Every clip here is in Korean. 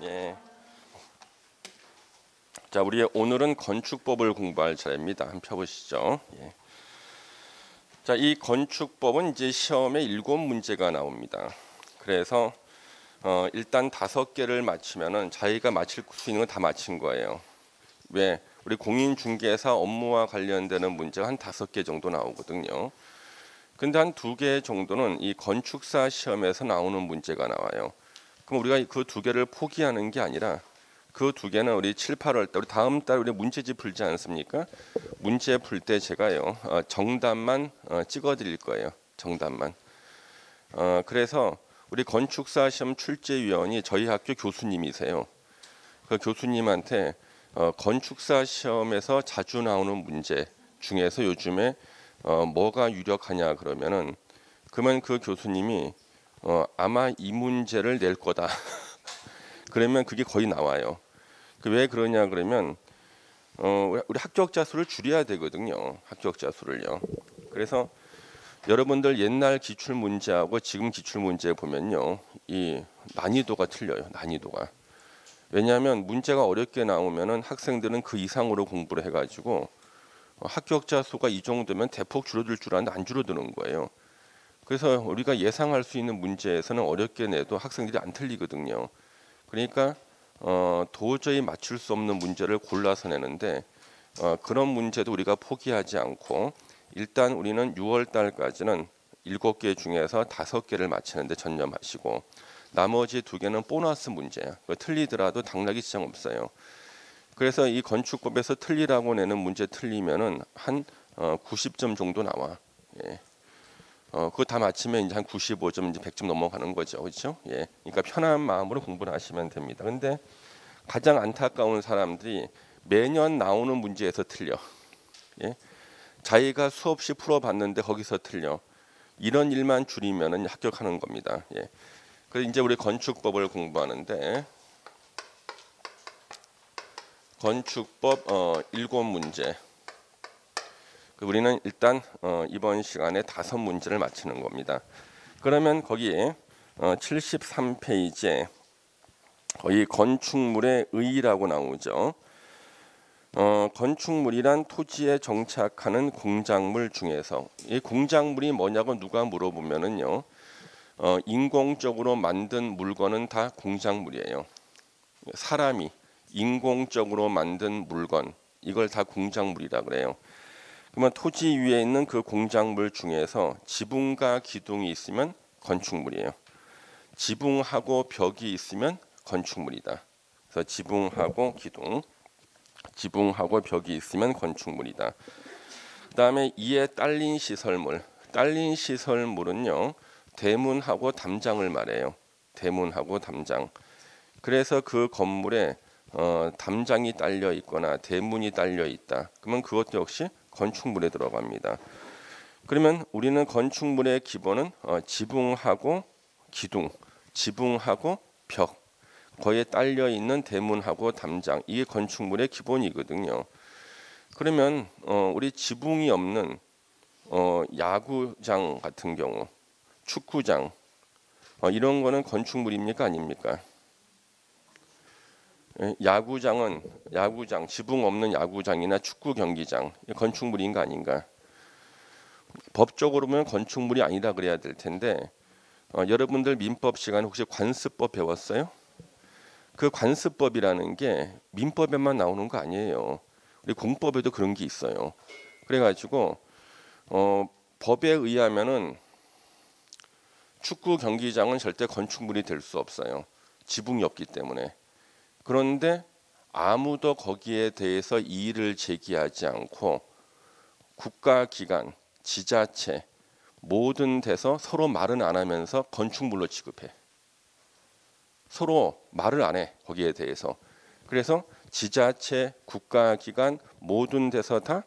예. 자, 우리 오늘은 건축법을 공부할 차례입니다. 한번 펴보시죠. 예. 자, 이 건축법은 이제 시험에 7문제가 나옵니다. 그래서 일단 5개를 맞히면은 자기가 맞힐 수 있는 건 다 맞힌 거예요. 왜? 우리 공인중개사 업무와 관련되는 문제가 한 5개 정도 나오거든요. 근데 한 2개 정도는 이 건축사 시험에서 나오는 문제가 나와요. 그럼 우리가 그 2개를 포기하는 게 아니라 그 2개는 우리 7, 8월 달 우리 다음 달 우리 문제집 풀지 않습니까? 문제 풀 때 제가요 정답만 찍어 드릴 거예요. 정답만. 그래서 우리 건축사 시험 출제위원이 저희 학교 교수님이세요. 그 교수님한테 건축사 시험에서 자주 나오는 문제 중에서 요즘에 뭐가 유력하냐 그러면은 그러면 그 교수님이 아마 이 문제를 낼 거다. 그러면 그게 거의 나와요. 왜 그러냐 그러면 우리 합격자 수를 줄여야 되거든요. 합격자 수를요. 그래서 여러분들 옛날 기출 문제하고 지금 기출 문제 보면요, 이 난이도가 틀려요. 난이도가. 왜냐하면 문제가 어렵게 나오면은 학생들은 그 이상으로 공부를 해가지고 합격자 수가 이 정도면 대폭 줄어들 줄 알았는데 안 줄어드는 거예요. 그래서 우리가 예상할 수 있는 문제에서는 어렵게 내도 학생들이 안 틀리거든요. 그러니까 도저히 맞출 수 없는 문제를 골라서 내는데 그런 문제도 우리가 포기하지 않고 일단 우리는 6월 달까지는 7개 중에서 5개를 맞히는데 전념하시고 나머지 2개는 보너스 문제야. 틀리더라도 당락이 지장 없어요. 그래서 이 건축법에서 틀리라고 내는 문제 틀리면은 한 90점 정도 나와. 예. 그거 다 맞히면 이제 한 95점, 이제 100점 넘어가는 거죠, 그렇죠? 예. 그러니까 편한 마음으로 공부를 하시면 됩니다. 근데 가장 안타까운 사람들이 매년 나오는 문제에서 틀려. 예. 자기가 수없이 풀어봤는데 거기서 틀려. 이런 일만 줄이면은 합격하는 겁니다. 예. 그래서 이제 우리 건축법을 공부하는데 건축법 7문제. 우리는 일단 이번 시간에 5문제를 맞히는 겁니다. 그러면 거기 73페이지에 거의 건축물의 의의라고 나오죠. 건축물이란 토지에 정착하는 공작물 중에서 이 공작물이 뭐냐고 누가 물어보면은요, 인공적으로 만든 물건은 다 공작물이에요. 사람이 인공적으로 만든 물건, 이걸 다 공작물이라 그래요. 그러면 토지 위에 있는 그 공작물 중에서 지붕과 기둥이 있으면 건축물이에요. 지붕하고 벽이 있으면 건축물이다. 그래서 지붕하고 기둥, 지붕하고 벽이 있으면 건축물이다. 그다음에 이에 딸린 시설물, 딸린 시설물은요, 대문하고 담장을 말해요. 대문하고 담장. 그래서 그 건물에 담장이 딸려 있거나 대문이 딸려 있다. 그러면 그것도 역시 건축물에 들어갑니다. 그러면 우리는 건축물의 기본은 지붕하고 기둥, 지붕하고 벽, 거기에 딸려 있는 대문하고 담장, 이게 건축물의 기본이거든요. 그러면 우리 지붕이 없는 야구장 같은 경우, 축구장 이런 거는 건축물입니까 아닙니까? 야구장, 지붕 없는 야구장이나 축구 경기장 건축물인가 아닌가? 법적으로 보면 건축물이 아니다 그래야 될 텐데 여러분들 민법 시간에 혹시 관습법 배웠어요? 그 관습법이라는 게 민법에만 나오는 거 아니에요. 우리 공법에도 그런 게 있어요. 그래가지고 법에 의하면은 축구 경기장은 절대 건축물이 될 수 없어요. 지붕이 없기 때문에. 그런데 아무도 거기에 대해서 이의를 제기하지 않고 국가기관, 지자체 모든 데서 서로 말은 안 하면서 건축물로 취급해. 서로 말을 안 해, 거기에 대해서. 그래서 지자체, 국가기관 모든 데서 다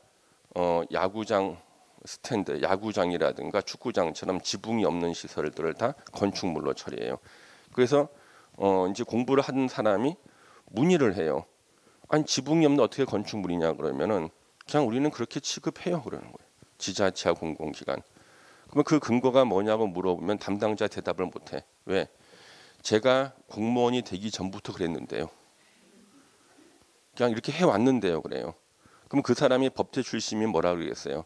야구장 스탠드, 야구장이라든가 축구장처럼 지붕이 없는 시설들을 다 건축물로 처리해요. 그래서 이제 공부를 하는 사람이 문의를 해요. 아니 지붕이 없는 어떻게 건축물이냐 그러면은 그냥 우리는 그렇게 취급해요 그러는 거예요. 지자체와 공공기관. 그러면 그 근거가 뭐냐고 물어보면 담당자 대답을 못해. 왜? 제가 공무원이 되기 전부터 그랬는데요. 그냥 이렇게 해왔는데요. 그래요. 그럼 그 사람이 법대 출신이 뭐라 그러겠어요?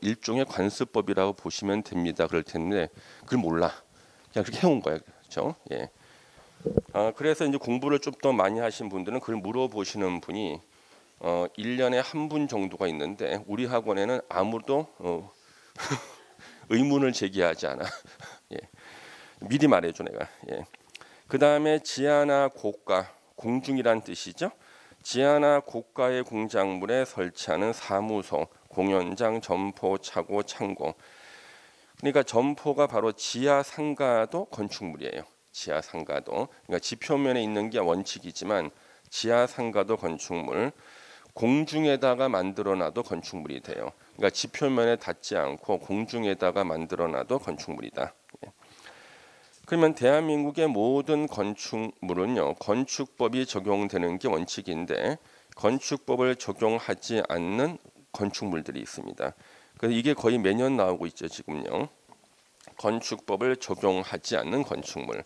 일종의 관습법이라고 보시면 됩니다. 그럴 텐데 그걸 몰라. 그냥 그렇게 해온 거예요. 그렇죠? 예. 그래서 이제 공부를 좀 더 많이 하신 분들은 그걸 물어보시는 분이 1년에 한 분 정도가 있는데 우리 학원에는 아무도 의문을 제기하지 않아. 예. 미리 말해줘 내가. 예. 그 다음에 지하나 고가, 공중이란 뜻이죠. 지하나 고가의 공작물에 설치하는 사무소, 공연장, 점포, 차고, 창고. 그러니까 점포가 바로 지하 상가도 건축물이에요. 지하 상가도. 그러니까 지표면에 있는 게 원칙이지만 지하 상가도 건축물. 공중에다가 만들어놔도 건축물이 돼요. 그러니까 지표면에 닿지 않고 공중에다가 만들어놔도 건축물이다. 그러면 대한민국의 모든 건축물은요, 건축법이 적용되는 게 원칙인데 건축법을 적용하지 않는 건축물들이 있습니다. 그래서 이게 거의 매년 나오고 있죠, 지금요. 건축법을 적용하지 않는 건축물.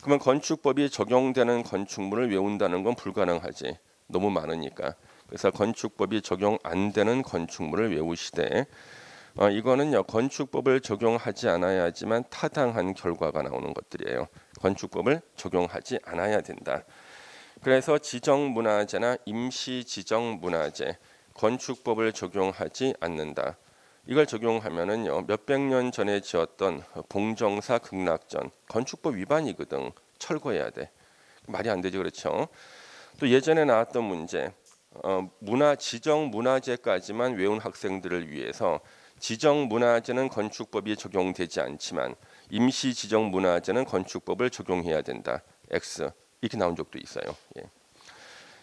그러면 건축법이 적용되는 건축물을 외운다는 건 불가능하지. 너무 많으니까. 그래서 건축법이 적용 안 되는 건축물을 외우시되 이거는요 건축법을 적용하지 않아야지만 타당한 결과가 나오는 것들이에요. 건축법을 적용하지 않아야 된다. 그래서 지정문화재나 임시지정문화재 건축법을 적용하지 않는다. 이걸 적용하면은요 몇백 년 전에 지었던 봉정사 극락전 건축법 위반이거든. 철거해야 돼. 말이 안 되죠, 그렇죠? 또 예전에 나왔던 문제. 지정 문화재까지만 외운 학생들을 위해서 지정 문화재는 건축법이 적용되지 않지만 임시 지정 문화재는 건축법을 적용해야 된다. X 이렇게 나온 적도 있어요. 예.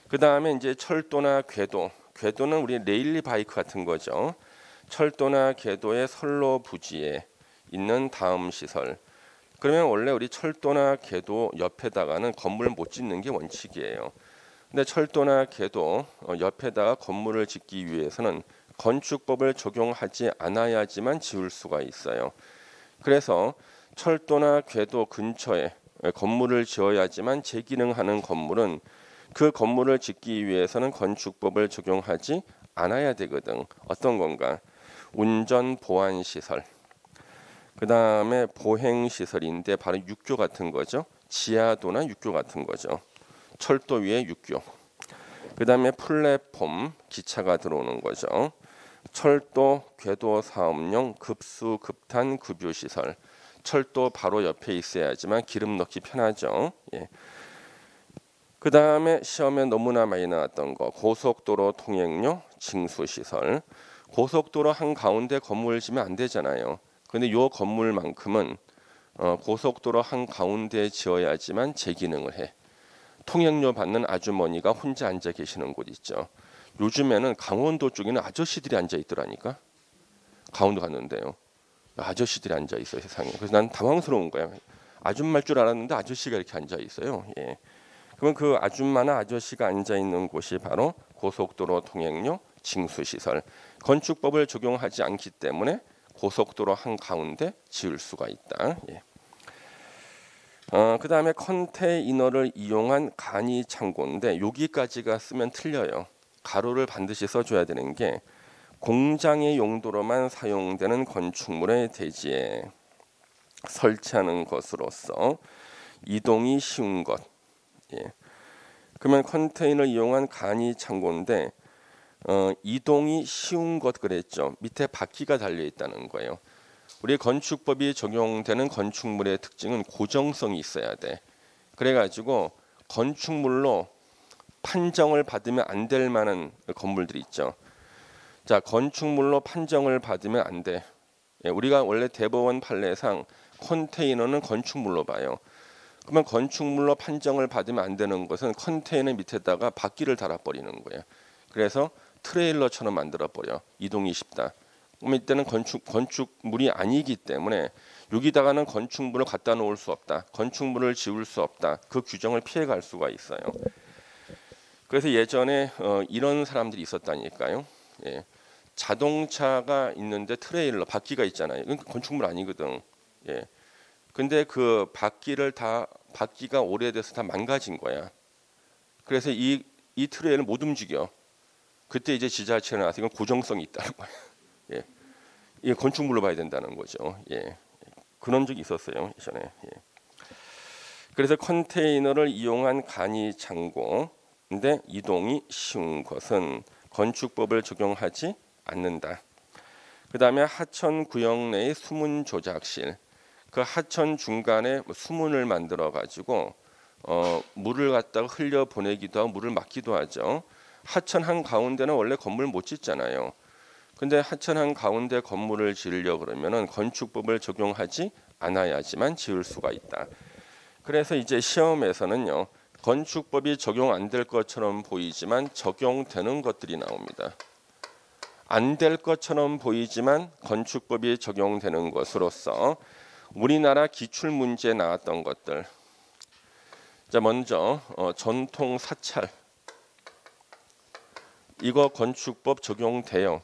그 다음에 이제 철도나 궤도, 궤도는 우리 레일리 바이크 같은 거죠. 철도나 궤도의 선로 부지에 있는 다음 시설. 그러면 원래 우리 철도나 궤도 옆에다가는 건물을 못 짓는 게 원칙이에요. 근데 철도나 궤도 옆에다가 건물을 짓기 위해서는 건축법을 적용하지 않아야지만 지을 수가 있어요. 그래서 철도나 궤도 근처에 건물을 지어야지만 재기능하는 건물은 그 건물을 짓기 위해서는 건축법을 적용하지 않아야 되거든. 어떤 건가? 운전 보안 시설. 그 다음에 보행 시설인데 바로 육교 같은 거죠. 지하도나 육교 같은 거죠. 철도 위에 육교. 그 다음에 플랫폼 기차가 들어오는 거죠. 철도 궤도 사업용 급수 급탄 급유 시설. 철도 바로 옆에 있어야지만 기름 넣기 편하죠. 예. 그 다음에 시험에 너무나 많이 나왔던 거 고속도로 통행료 징수 시설. 고속도로 한 가운데 건물을 지면 안 되잖아요. 근데 요 건물만큼은 고속도로 한 가운데 지어야지만 재기능을 해. 통행료 받는 아주머니가 혼자 앉아 계시는 곳 있죠. 요즘에는 강원도 쪽에는 아저씨들이 앉아 있더라니까. 강원도 갔는데요. 아저씨들이 앉아 있어요, 세상에. 그래서 난 당황스러운 거야. 아줌마일 줄 알았는데 아저씨가 이렇게 앉아 있어요. 예. 그러면 그 아줌마나 아저씨가 앉아 있는 곳이 바로 고속도로 통행료 징수 시설. 건축법을 적용하지 않기 때문에 고속도로 한 가운데 지을 수가 있다. 예. 그 다음에 컨테이너를 이용한 간이 창고인데 여기까지가 쓰면 틀려요. 가로를 반드시 써줘야 되는 게 공장의 용도로만 사용되는 건축물의 대지에 설치하는 것으로서 이동이 쉬운 것. 예. 그러면 컨테이너를 이용한 간이 창고인데 이동이 쉬운 것 그랬죠. 밑에 바퀴가 달려 있다는 거예요. 우리 건축법이 적용되는 건축물의 특징은 고정성이 있어야 돼. 그래가지고 건축물로 판정을 받으면 안 될 만한 건물들이 있죠. 자, 건축물로 판정을 받으면 안 돼. 예, 우리가 원래 대법원 판례상 컨테이너는 건축물로 봐요. 그러면 건축물로 판정을 받으면 안 되는 것은 컨테이너 밑에다가 바퀴를 달아버리는 거예요. 그래서 트레일러처럼 만들어버려. 이동이 쉽다. 그러면 이때는 건축물이 아니기 때문에 여기다가는 건축물을 갖다 놓을 수 없다. 건축물을 지을 수 없다. 그 규정을 피해갈 수가 있어요. 그래서 예전에 이런 사람들이 있었다니까요. 예. 자동차가 있는데 트레일러 바퀴가 있잖아요. 이건 건축물 아니거든. 예. 근데 그 바퀴를 다 받기가 오래돼서 다 망가진 거야. 그래서 이 트레이를 못 움직여. 그때 이제 지자체는 나서 이건 고정성이 있다는 거야. 예. 이게 건축물로 봐야 된다는 거죠. 예. 그런 적이 있었어요 예전에. 예. 그래서 컨테이너를 이용한 간이 창고인데 이동이 쉬운 것은 건축법을 적용하지 않는다. 그 다음에 하천 구역 내의 수문 조작실. 그 하천 중간에 수문을 만들어 가지고 물을 갖다가 흘려 보내기도 하고 물을 막기도 하죠. 하천 한 가운데는 원래 건물 못 짓잖아요. 근데 하천 한 가운데 건물을 지으려 그러면은 건축법을 적용하지 않아야지만 지을 수가 있다. 그래서 이제 시험에서는요. 건축법이 적용 안 될 것처럼 보이지만 적용되는 것들이 나옵니다. 안 될 것처럼 보이지만 건축법이 적용되는 것으로서 우리나라 기출 문제에 나왔던 것들. 자, 먼저 전통 사찰. 이거 건축법 적용돼요.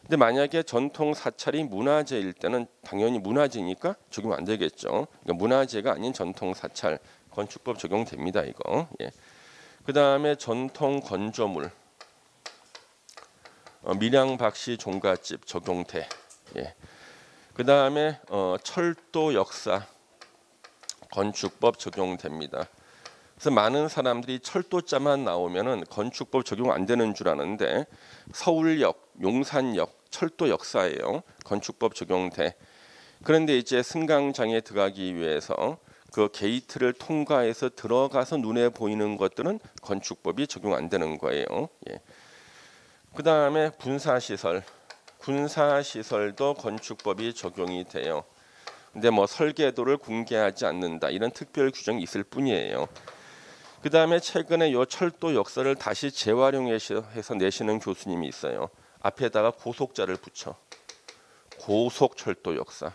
근데 만약에 전통 사찰이 문화재일 때는 당연히 문화재니까 적용 안 되겠죠. 그러니까 문화재가 아닌 전통 사찰 건축법 적용됩니다. 이거. 예. 그 다음에 전통 건조물, 밀양박씨 종갓집 적용돼. 예. 그 다음에 철도 역사 건축법 적용됩니다. 그래서 많은 사람들이 철도자만 나오면은 건축법 적용 안 되는 줄 아는데 서울역, 용산역, 철도 역사예요. 건축법 적용돼. 그런데 이제 승강장에 들어가기 위해서 그 게이트를 통과해서 들어가서 눈에 보이는 것들은 건축법이 적용 안 되는 거예요. 예. 그 다음에 군사시설, 군사시설도 건축법이 적용이 돼요. 근데 뭐 설계도를 공개하지 않는다 이런 특별 규정이 있을 뿐이에요. 그 다음에 최근에 요 철도 역사를 다시 재활용해서 내시는 교수님이 있어요. 앞에다가 고속자를 붙여. 고속철도 역사.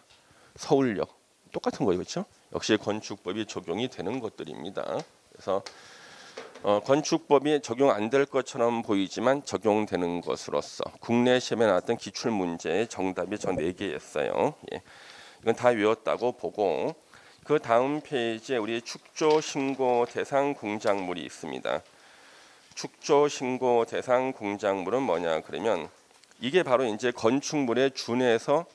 서울역. 똑같은 거예요. 그렇죠? 역시 건축법이 적용이 되는 것들입니다. 그래서 건축법이 적용 안 될 것처럼 보이지만 적용되는 것으로서 국내 시험에 나왔던 기출문제의 정답이 저 4개였어요. 예. 이건 다 외웠다고 보고 그 다음 페이지에 우리 축조 신고 대상 공작물이 있습니다. 축조 신고 대상 공작물은 뭐냐 그러면 이게 바로 이제 건축물에 준해서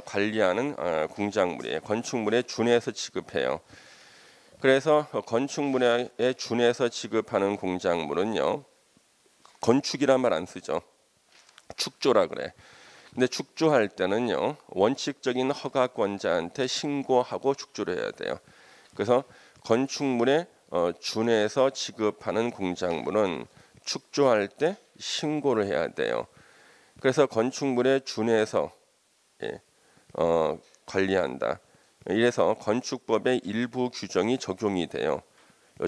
관리하는 공작물이에요. 건축물에 준해서 취급해요. 그래서 건축물에 준해서 취급하는 공작물은요. 건축이란 말 안 쓰죠. 축조라 그래. 근데 축조할 때는요. 원칙적인 허가권자한테 신고하고 축조를 해야 돼요. 그래서 건축물에 준해서 취급하는 공작물은 축조할 때 신고를 해야 돼요. 그래서 건축물에 준해서 관리한다. 이래서 건축법의 일부 규정이 적용이 돼요.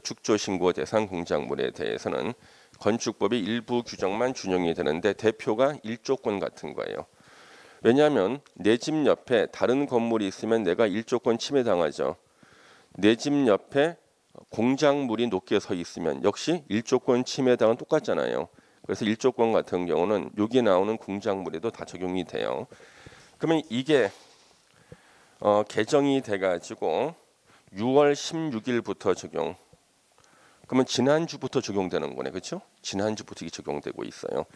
축조 신고 대상 공작물에 대해서는 건축법의 일부 규정만 준용이 되는데 대표가 일조권 같은 거예요. 왜냐하면 내 집 옆에 다른 건물이 있으면 내가 일조권 침해당하죠. 내 집 옆에 공작물이 높게 서 있으면 역시 일조권 침해당은 똑같잖아요. 그래서 일조권 같은 경우는 여기 나오는 공작물에도 다 적용이 돼요. 그러면 이게 개정이 돼가지고 6월 16일부터 적용. 그러면 지난주부터 적용되는 거네, 그렇죠? 지난주부터 이게 적용되고 있어요.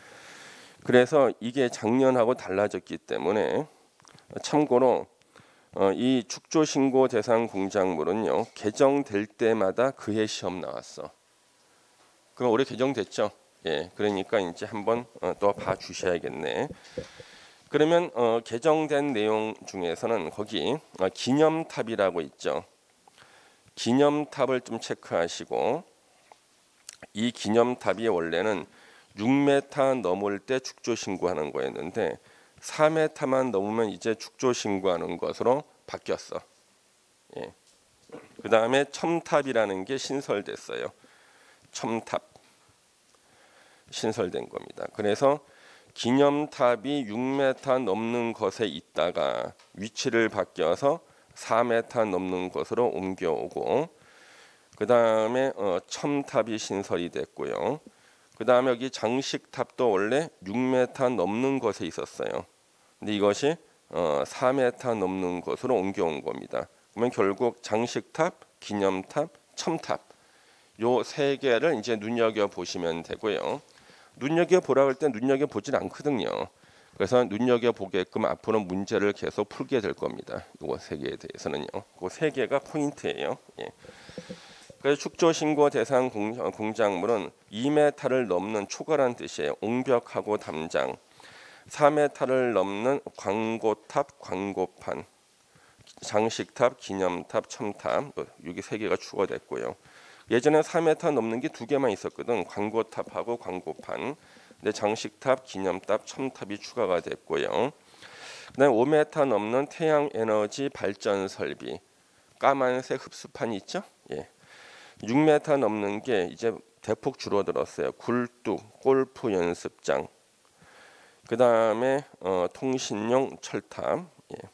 그래서 이게 작년하고 달라졌기 때문에 참고로 이 축조 신고 대상 공작물은요 개정될 때마다 그해 시험 나왔어. 그럼 올해 개정됐죠? 예, 그러니까 이제 한번 또 봐주셔야겠네. 그러면 개정된 내용 중에서는 거기 기념탑이라고 있죠. 기념탑을 좀 체크하시고 이 기념탑이 원래는 6m 넘을 때 축조 신고하는 거였는데 4m만 넘으면 이제 축조 신고하는 것으로 바뀌었어. 예. 그 다음에 첨탑이라는 게 신설됐어요. 첨탑 신설된 겁니다. 그래서 기념탑이 6m 넘는 것에 있다가 위치를 바뀌어서 4m 넘는 것으로 옮겨오고 그 다음에 첨탑이 신설이 됐고요. 그 다음에 여기 장식탑도 원래 6m 넘는 것에 있었어요. 근데 이것이 4m 넘는 것으로 옮겨온 겁니다. 그러면 결국 장식탑, 기념탑, 첨탑 요 세 개를 이제 눈여겨 보시면 되고요. 눈여겨 보라고 할 때 눈여겨 보진 않거든요. 그래서 눈여겨 보게끔 앞으로 문제를 계속 풀게 될 겁니다. 요 세 개에 대해서는요. 그 세 개가 포인트예요. 예. 그래서 축조 신고 대상 공작물은 2m를 넘는 초과란 뜻이에요. 옹벽하고 담장. 4m를 넘는 광고탑, 광고판, 장식탑, 기념탑, 첨탑 여기 세 개가 추가됐고요. 예전에 4m 넘는 게 두 개만 있었거든. 광고탑하고 광고판. 근데 장식탑, 기념탑, 첨탑이 추가가 됐고요. 그다음에 5m 넘는 태양 에너지 발전 설비. 까만색 흡수판 있죠? 예. 6m 넘는 게 이제 대폭 줄어들었어요. 굴뚝, 골프 연습장. 그다음에 통신용 철탑. 예.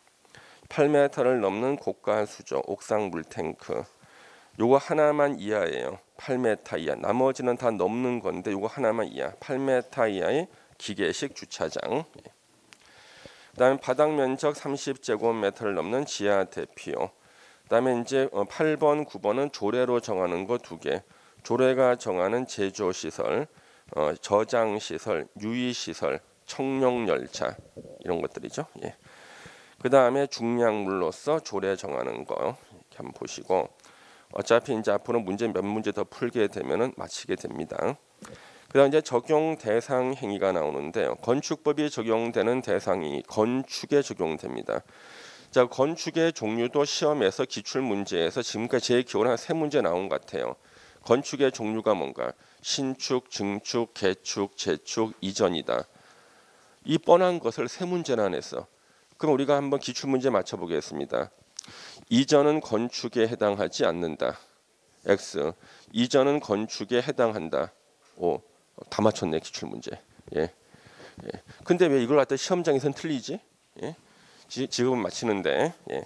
8m를 넘는 고가 수조, 옥상 물탱크. 요거 하나만 이하예요. 8m 이하. 나머지는 다 넘는 건데 요거 하나만 이하. 8m 이하의 기계식 주차장. 그다음에 바닥 면적 30제곱미터를 넘는 지하 대피요. 그다음에 이제 8번, 9번은 조례로 정하는 거 두 개. 조례가 정하는 제조 시설, 저장 시설, 유의 시설, 청룡 열차 이런 것들이죠. 예. 그다음에 중량물로서 조례 정하는 거 이렇게 한번 보시고. 어차피 이제 앞으로 문제 몇 문제 더 풀게 되면은 마치게 됩니다. 그다음 이제 적용 대상 행위가 나오는데요. 건축법이 적용되는 대상이 건축에 적용됩니다. 자, 건축의 종류도 시험에서 기출 문제에서 지금까지 제일 기본 한 세 문제 나온 것 같아요. 건축의 종류가 뭔가? 신축, 증축, 개축, 재축, 이전이다. 이 뻔한 것을 세 문제나 냈어. 그럼 우리가 한번 기출 문제 맞춰 보겠습니다. 이전은 건축에 해당하지 않는다. X. 이전은 건축에 해당한다. O. 다 맞췄네 기출 문제. 예. 예. 근데 왜 이걸 갖다 시험장에서는 틀리지? 예. 지금은 맞히는데. 예.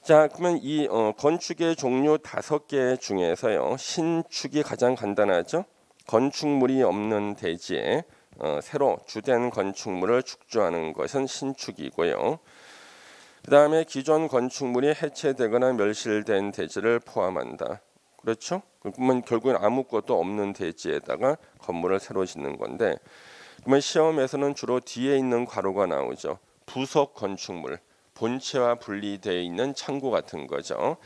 자, 그러면 이 건축의 종류 5개 중에서요. 신축이 가장 간단하죠. 건축물이 없는 대지에 새로 주된 건축물을 축조하는 것은 신축이고요. 그 다음에 기존 건축물이 해체되거나 멸실된 대지를 포함한다. 그렇죠? 그러면 결국엔 아무것도 없는 대지에다가 건물을 새로 짓는 건데, 그러면 시험에서는 주로 뒤에 있는 괄호가 나오죠. 부속 건축물, 본체와 분리되어 있는 창고 같은 거죠.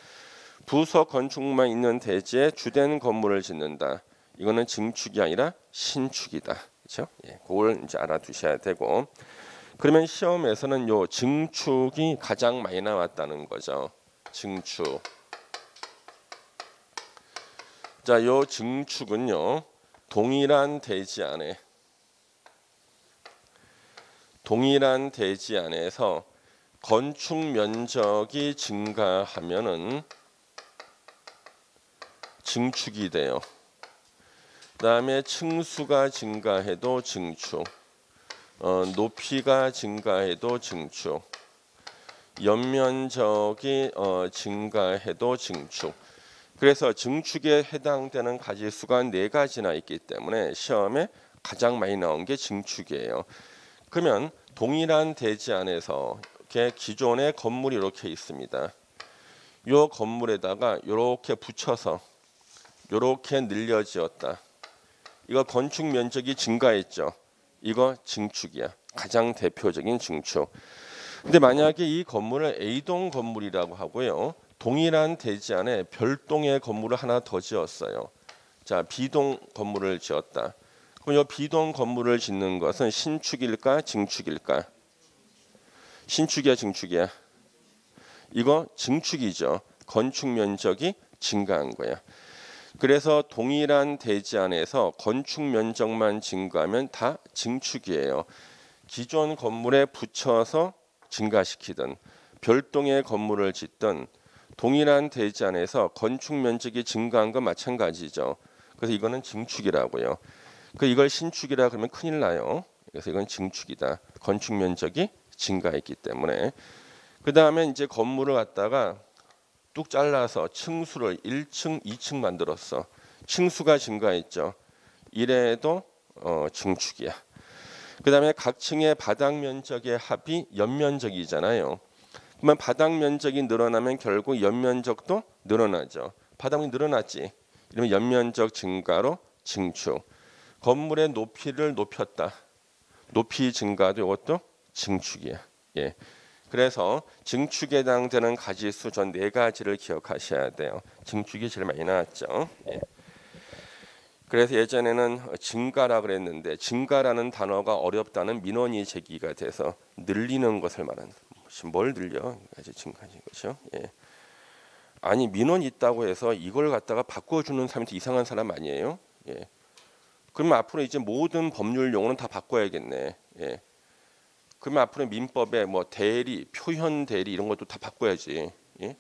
부속 건축물만 있는 대지에 주된 건물을 짓는다. 이거는 증축이 아니라 신축이다. 그렇죠? 예, 그걸 이제 알아두셔야 되고. 그러면 시험에서는 요 증축이 가장 많이 나왔다는 거죠. 증축. 자, 요 증축은요. 동일한 대지 안에서 건축 면적이 증가하면은 증축이 돼요. 그다음에 층수가 증가해도 증축. 높이가 증가해도 증축, 연면적이 증가해도 증축. 그래서 증축에 해당되는 가지수가 4가지나 있기 때문에 시험에 가장 많이 나온 게 증축이에요. 그러면 동일한 대지 안에서 이렇게 기존의 건물이 이렇게 있습니다. 이 건물에다가 이렇게 붙여서 이렇게 늘려지었다. 이거 건축 면적이 증가했죠. 이거 증축이야. 가장 대표적인 증축. 근데 만약에 이 건물을 A동 건물이라고 하고요. 동일한 대지 안에 별동의 건물을 하나 더 지었어요. 자, B동 건물을 지었다. 그럼 이 B동 건물을 짓는 것은 신축일까, 증축일까? 신축이야, 증축이야? 이거 증축이죠. 건축 면적이 증가한 거야. 그래서 동일한 대지 안에서 건축 면적만 증가하면 다 증축이에요. 기존 건물에 붙여서 증가시키든 별동의 건물을 짓든 동일한 대지 안에서 건축 면적이 증가한 건 마찬가지죠. 그래서 이거는 증축이라고요. 이걸 신축이라 그러면 큰일 나요. 그래서 이건 증축이다. 건축 면적이 증가했기 때문에. 그 다음에 이제 건물을 갖다가 뚝 잘라서 층수를 1층, 2층 만들었어. 층수가 증가했죠. 이래도 증축이야. 그 다음에 각 층의 바닥 면적의 합이 연면적이잖아요. 그러면 바닥 면적이 늘어나면 결국 연면적도 늘어나죠. 바닥이 늘어났지. 이러면 연면적 증가로 증축. 건물의 높이를 높였다. 높이 증가도 이것도 증축이야. 예. 그래서 증축에 해당되는 가지수 전 네 가지를 기억하셔야 돼요. 증축이 제일 많이 나왔죠. 예. 그래서 예전에는 증가라 그랬는데 증가라는 단어가 어렵다는 민원이 제기가 돼서 늘리는 것을 말하는. 뭘 늘려? 아주 증가지 그렇죠? 예. 아니 민원이 있다고 해서 이걸 갖다가 바꿔주는 사람이 이상한 사람 아니에요? 예. 그러면 앞으로 이제 모든 법률 용어는 다 바꿔야겠네. 예. 그러면 앞으로 민법에 뭐 대리, 표현 대리 이런 것도 다 바꿔야지. 예?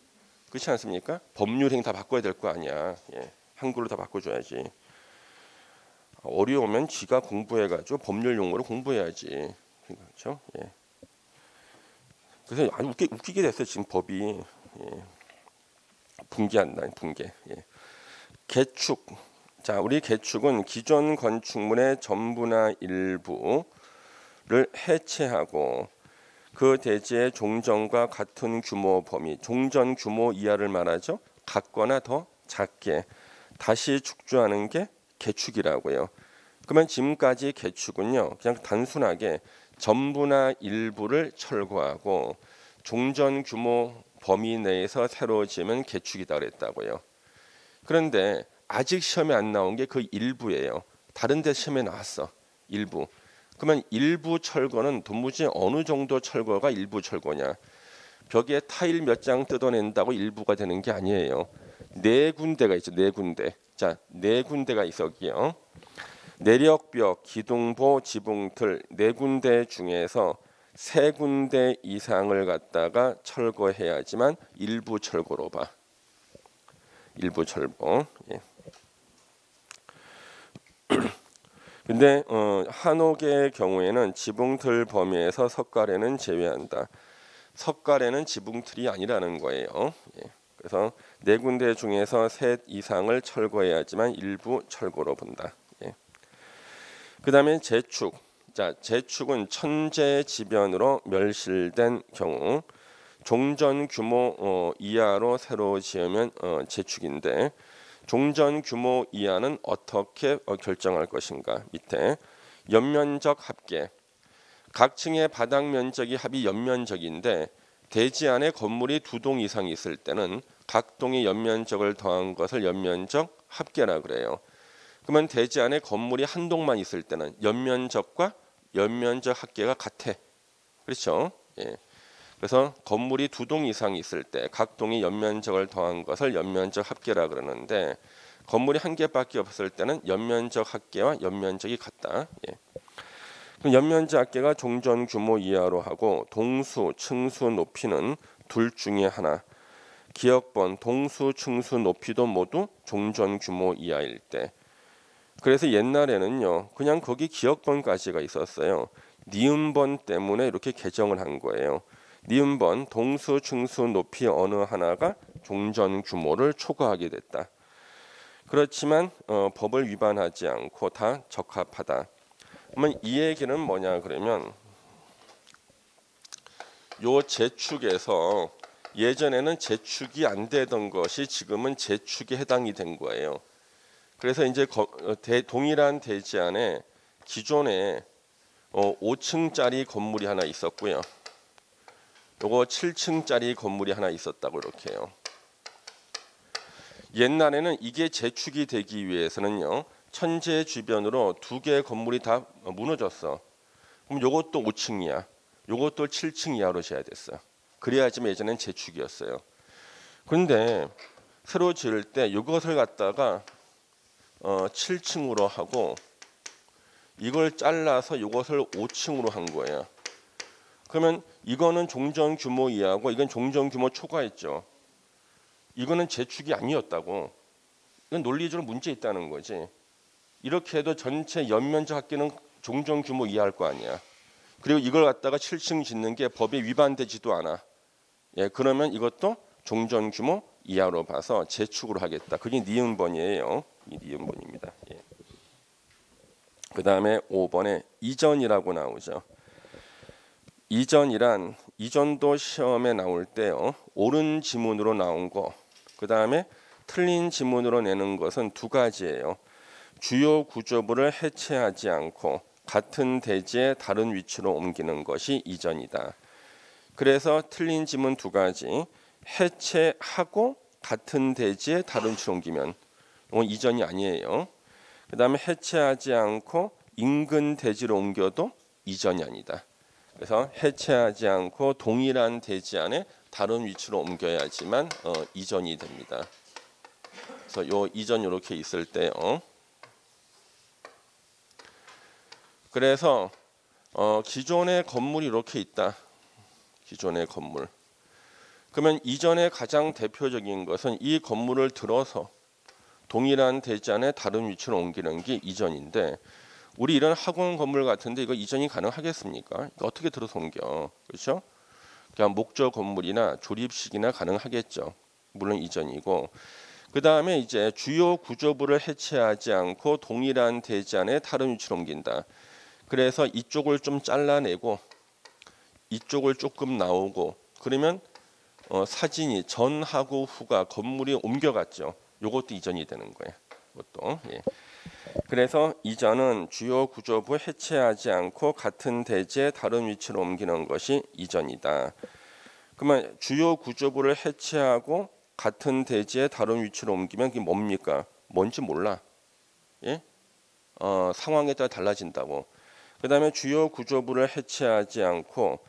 그렇지 않습니까? 법률행 다 바꿔야 될 거 아니야. 예. 한글로 다 바꿔줘야지. 어려우면 지가 공부해가지고 법률 용어를 공부해야지. 그렇죠? 예. 그래서 아주 웃기게 됐어요. 지금 법이. 예. 붕괴한다. 붕괴. 예. 개축. 자, 우리 개축은 기존 건축물의 전부나 일부를 해체하고 그 대지의 종전과 같은 규모 범위, 종전 규모 이하를 말하죠. 같거나 더 작게 다시 축조하는 게 개축이라고요. 그러면 지금까지 개축은요, 그냥 단순하게 전부나 일부를 철거하고 종전 규모 범위 내에서 새로 지으면 개축이다 그랬다고요. 그런데 아직 시험에 안 나온 게 그 일부예요. 다른 데 시험에 나왔어. 일부. 그러면 일부 철거는 도무지 어느 정도 철거가 일부 철거냐. 벽에 타일 몇 장 뜯어낸다고 일부가 되는 게 아니에요. 네 군데가 있죠. 네 군데. 자, 네 군데가 있었기요. 내력벽, 기둥보, 지붕틀 네 군데 중에서 세 군데 이상을 갖다가 철거해야지만 일부 철거로 봐. 일부 철거. 예. 근데 한옥의 경우에는 지붕틀 범위에서 석가래는 제외한다. 석가래는 지붕틀이 아니라는 거예요. 예. 그래서 네 군데 중에서 셋 이상을 철거해야지만 일부 철거로 본다. 예. 그 다음에 재축. 자, 재축은 천재지변으로 멸실된 경우 종전 규모 이하로 새로 지으면 재축인데 종전 규모 이하는 어떻게 결정할 것인가. 밑에 연면적 합계. 각 층의 바닥 면적이 합이 연면적인데 대지 안에 건물이 두 동 이상 있을 때는 각 동의 연면적을 더한 것을 연면적 합계라 그래요. 그러면 대지 안에 건물이 한 동만 있을 때는 연면적과 연면적 합계가 같아. 그렇죠? 예. 그래서 건물이 두 동 이상 있을 때 각 동이 연면적을 더한 것을 연면적 합계라 그러는데 건물이 한 개밖에 없을 때는 연면적 합계와 연면적이 같다. 예. 그럼 연면적 합계가 종전 규모 이하로 하고 동수, 층수, 높이는 둘 중에 하나. 기역번, 동수, 층수, 높이도 모두 종전 규모 이하일 때. 그래서 옛날에는요, 그냥 거기 기역번까지가 있었어요. 니은번 때문에 이렇게 개정을 한 거예요. 니은번, 동수, 층수, 높이 어느 하나가 종전 규모를 초과하게 됐다. 그렇지만 법을 위반하지 않고 다 적합하다. 그러면 이 얘기는 뭐냐 그러면 요 재축에서 예전에는 재축이 안 되던 것이 지금은 재축에 해당이 된 거예요. 그래서 이제 동일한 대지 안에 기존에 5층짜리 건물이 하나 있었고요. 요거 7층짜리 건물이 하나 있었다고 이렇게 해요. 옛날에는 이게 재축이 되기 위해서는요. 천재 주변으로 두 개의 건물이 다 무너졌어. 그럼 요것도 5층이야. 요것도 7층 이하로 재야 됐어. 그래야지만 예전엔 재축이었어요. 그런데 새로 지을 때 이것을 갖다가 7층으로 하고 이걸 잘라서 이것을 5층으로 한 거예요. 그러면 이거는 종전 규모 이하고 이건 종전 규모 초과했죠. 이거는 재축이 아니었다고. 이건 논리적으로 문제 있다는 거지. 이렇게 해도 전체 연면적 합계는 종전 규모 이하일 거 아니야. 그리고 이걸 갖다가 7층 짓는 게 법에 위반되지도 않아. 예, 그러면 이것도 종전 규모 이하로 봐서 재축으로 하겠다. 그게 니은번이에요. 이 니은번입니다. 예. 그 다음에 5번에 이전이라고 나오죠. 이전이란 이전도 시험에 나올 때요. 옳은 지문으로 나온 거, 그 다음에 틀린 지문으로 내는 것은 두 가지예요. 주요 구조부를 해체하지 않고 같은 대지에 다른 위치로 옮기는 것이 이전이다. 그래서 틀린 지문 두 가지, 해체하고 같은 대지에 다른 위치로 옮기면 이건 이전이 아니에요. 그 다음에 해체하지 않고 인근 대지로 옮겨도 이전이 아니다. 그래서 해체하지 않고 동일한 대지 안에 다른 위치로 옮겨야지만 이전이 됩니다. 그래서 요 이전 이렇게 있을 때요. 그래서 기존의 건물이 이렇게 있다. 기존의 건물. 그러면 이전의 가장 대표적인 것은 이 건물을 들어서 동일한 대지 안에 다른 위치로 옮기는 게 이전인데, 우리 이런 학원 건물 같은데 이거 이전이 가능하겠습니까? 어떻게 들어서 옮겨? 그렇죠? 그냥 목조 건물이나 조립식이나 가능하겠죠. 물론 이전이고. 그 다음에 이제 주요 구조부를 해체하지 않고 동일한 대지 안에 다른 위치로 옮긴다. 그래서 이쪽을 좀 잘라내고 이쪽을 조금 나오고, 그러면 사진이 전하고 후가 건물이 옮겨갔죠. 요것도 이전이 되는 거예요. 이것도. 예. 그래서 이전은 주요 구조부 해체하지 않고 같은 대지에 다른 위치로 옮기는 것이 이전이다. 그러면 주요 구조부를 해체하고 같은 대지에 다른 위치로 옮기면 그게 뭡니까? 뭔지 몰라. 예? 상황에 따라 달라진다고. 그 다음에 주요 구조부를 해체하지 않고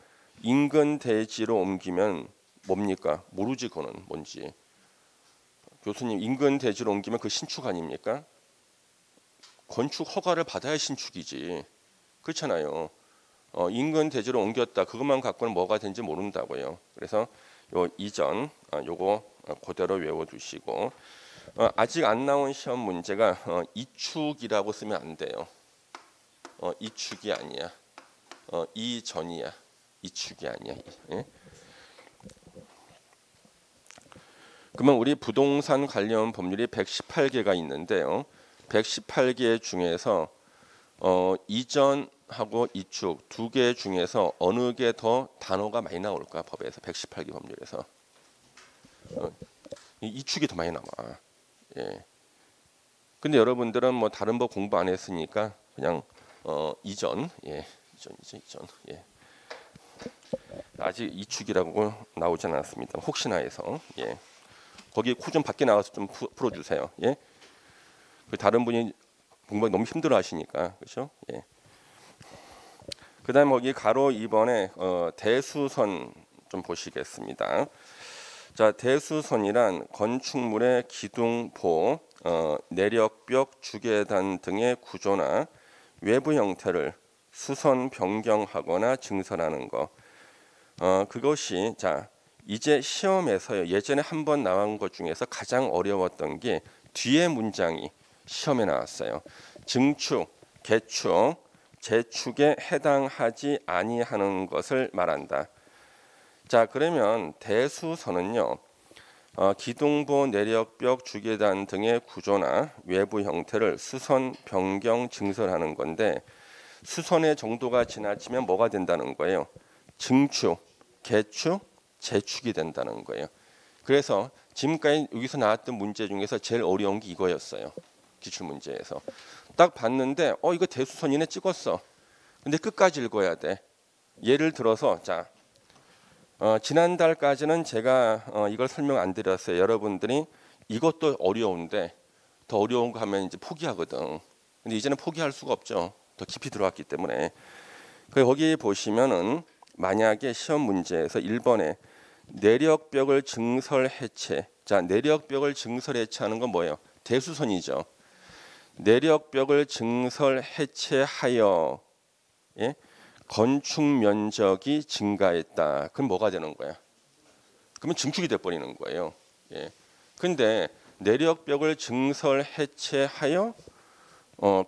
인근 대지로 옮기면 뭡니까? 모르지. 그거는 뭔지. 교수님, 인근 대지로 옮기면 그 신축 아닙니까? 건축 허가를 받아야 신축이지. 그렇잖아요. 인근 대지로 옮겼다. 그것만 갖고는 뭐가 된지 모른다고요. 그래서 요 이전 요거 그대로 외워두시고, 아직 안 나온 시험 문제가 이축이라고 쓰면 안 돼요. 이축이 아니야. 이전이야. 이축이 아니야. 예? 그러면 우리 부동산 관련 법률이 118개가 있는데요. 118개 중에서 이전하고 이축 두 개 중에서 어느 게 더 단어가 많이 나올까? 법에서 118개 법률에서 이축이 더 많이 나와. 예. 근데 여러분들은 뭐 다른 법 공부 안 했으니까 그냥 이전, 예, 이전, 예. 아직 이축이라고 나오진 않았습니다. 혹시나 해서, 예. 거기 코 좀 밖에 나가서 좀 풀어주세요. 예. 다른 분이 공부 너무 힘들어하시니까, 그렇죠? 예. 그다음 거기 가로 2번에 대수선 좀 보시겠습니다. 자, 대수선이란 건축물의 기둥,보, 내력벽, 주계단 등의 구조나 외부 형태를 수선 변경하거나 증설하는 거. 그것이 자 이제 시험에서요. 예전에 한번 나온 것 중에서 가장 어려웠던 게 뒤에 문장이 시험에 나왔어요. 증축, 개축, 재축에 해당하지 아니하는 것을 말한다. 자, 그러면 대수선은요. 기둥보, 내력벽, 주계단 등의 구조나 외부 형태를 수선, 변경, 증설하는 건데, 수선의 정도가 지나치면 뭐가 된다는 거예요? 증축, 개축, 재축이 된다는 거예요. 그래서 지금까지 여기서 나왔던 문제 중에서 제일 어려운 게 이거였어요. 기출문제에서. 딱 봤는데 이거 대수선이네 찍었어. 근데 끝까지 읽어야 돼. 예를 들어서 자 지난달까지는 제가 이걸 설명 안 드렸어요. 여러분들이 이것도 어려운데 더 어려운 거 하면 이제 포기하거든. 근데 이제는 포기할 수가 없죠. 더 깊이 들어왔기 때문에. 거기 보시면은 만약에 시험 문제에서 1번에 내력벽을 증설 해체. 자, 내력벽을 증설 해체하는 건 뭐예요? 대수선이죠. 내력벽을 증설 해체하여 예? 건축 면적이 증가했다. 그럼 뭐가 되는 거야? 그러면 증축이 돼 버리는 거예요. 예. 근데 내력벽을 증설 해체하여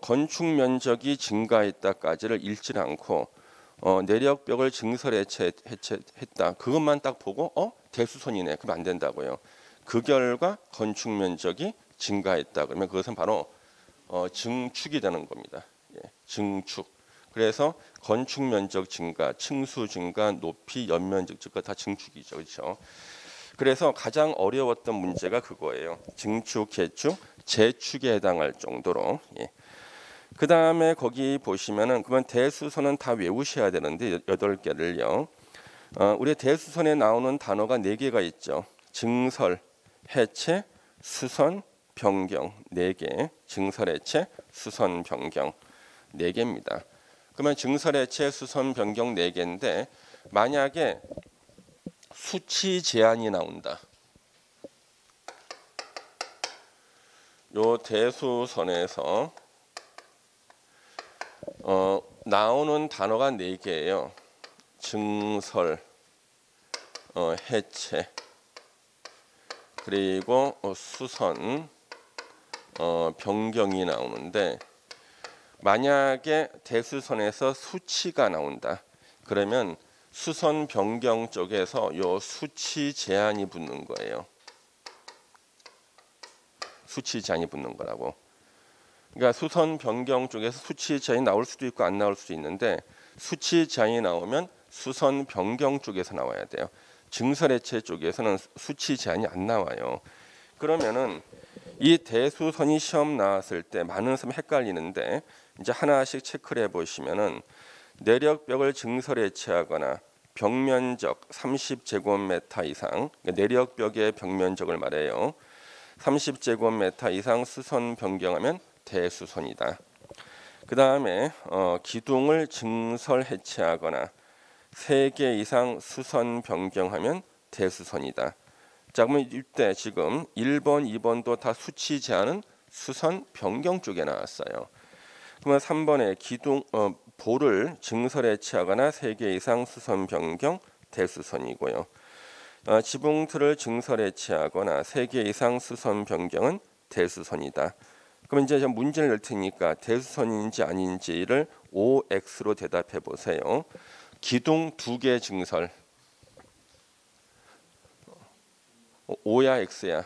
건축 면적이 증가했다까지를 읽지 않고 내력벽을 증설 해체했다. 그것만 딱 보고 대수선이네. 그럼 안 된다고요. 그 결과 건축 면적이 증가했다. 그러면 그것은 바로 증축이 되는 겁니다. 예, 증축. 그래서 건축 면적 증가, 층수 증가, 높이, 연면적 증가 다 증축이죠. 그렇죠? 그래서 가장 어려웠던 문제가 그거예요. 증축, 개축, 재축에 해당할 정도로. 예. 그 다음에 거기 보시면은 그건 대수선은 다 외우셔야 되는데 8개를요. 우리 대수선에 나오는 단어가 4개가 있죠. 증설, 해체, 수선, 변경 4개. 증설, 해체, 수선, 변경 4개입니다. 그러면 증설, 해체, 수선, 변경 4개인데 만약에 수치 제한이 나온다. 요 대수선에서 나오는 단어가 4개예요. 증설, 해체, 그리고 수선, 변경이 나오는데 만약에 대수선에서 수치가 나온다. 그러면 수선 변경 쪽에서 요 수치 제한이 붙는 거예요. 수치 제한이 붙는 거라고. 그러니까 수선 변경 쪽에서 수치 제한이 나올 수도 있고 안 나올 수도 있는데 수치 제한이 나오면 수선 변경 쪽에서 나와야 돼요. 증설 해체 쪽에서는 수치 제한이 안 나와요. 그러면은 이 대수선이 시험 나왔을 때 많은 사람이 헷갈리는데 이제 하나씩 체크를 해보시면은 내력벽을 증설 해체하거나 벽면적 30제곱미터 이상, 내력벽의 벽면적을 말해요. 30제곱미터 이상 수선 변경하면 대수선이다. 그 다음에 기둥을 증설 해체하거나 3개 이상 수선 변경하면 대수선이다. 자, 그러면 이때 지금 1번, 2번도 다 수치 제한은 수선 변경 쪽에 나왔어요. 그러면 3번에 기둥 볼을 증설 해체하거나 3개 이상 수선 변경 대수선이고요. 지붕틀을 증설 해체하거나 3개 이상 수선 변경은 대수선이다. 그럼 이제 문제를 낼 테니까 대수선인지 아닌지를 OX로 대답해 보세요. 기둥 2개 증설. O야 X야?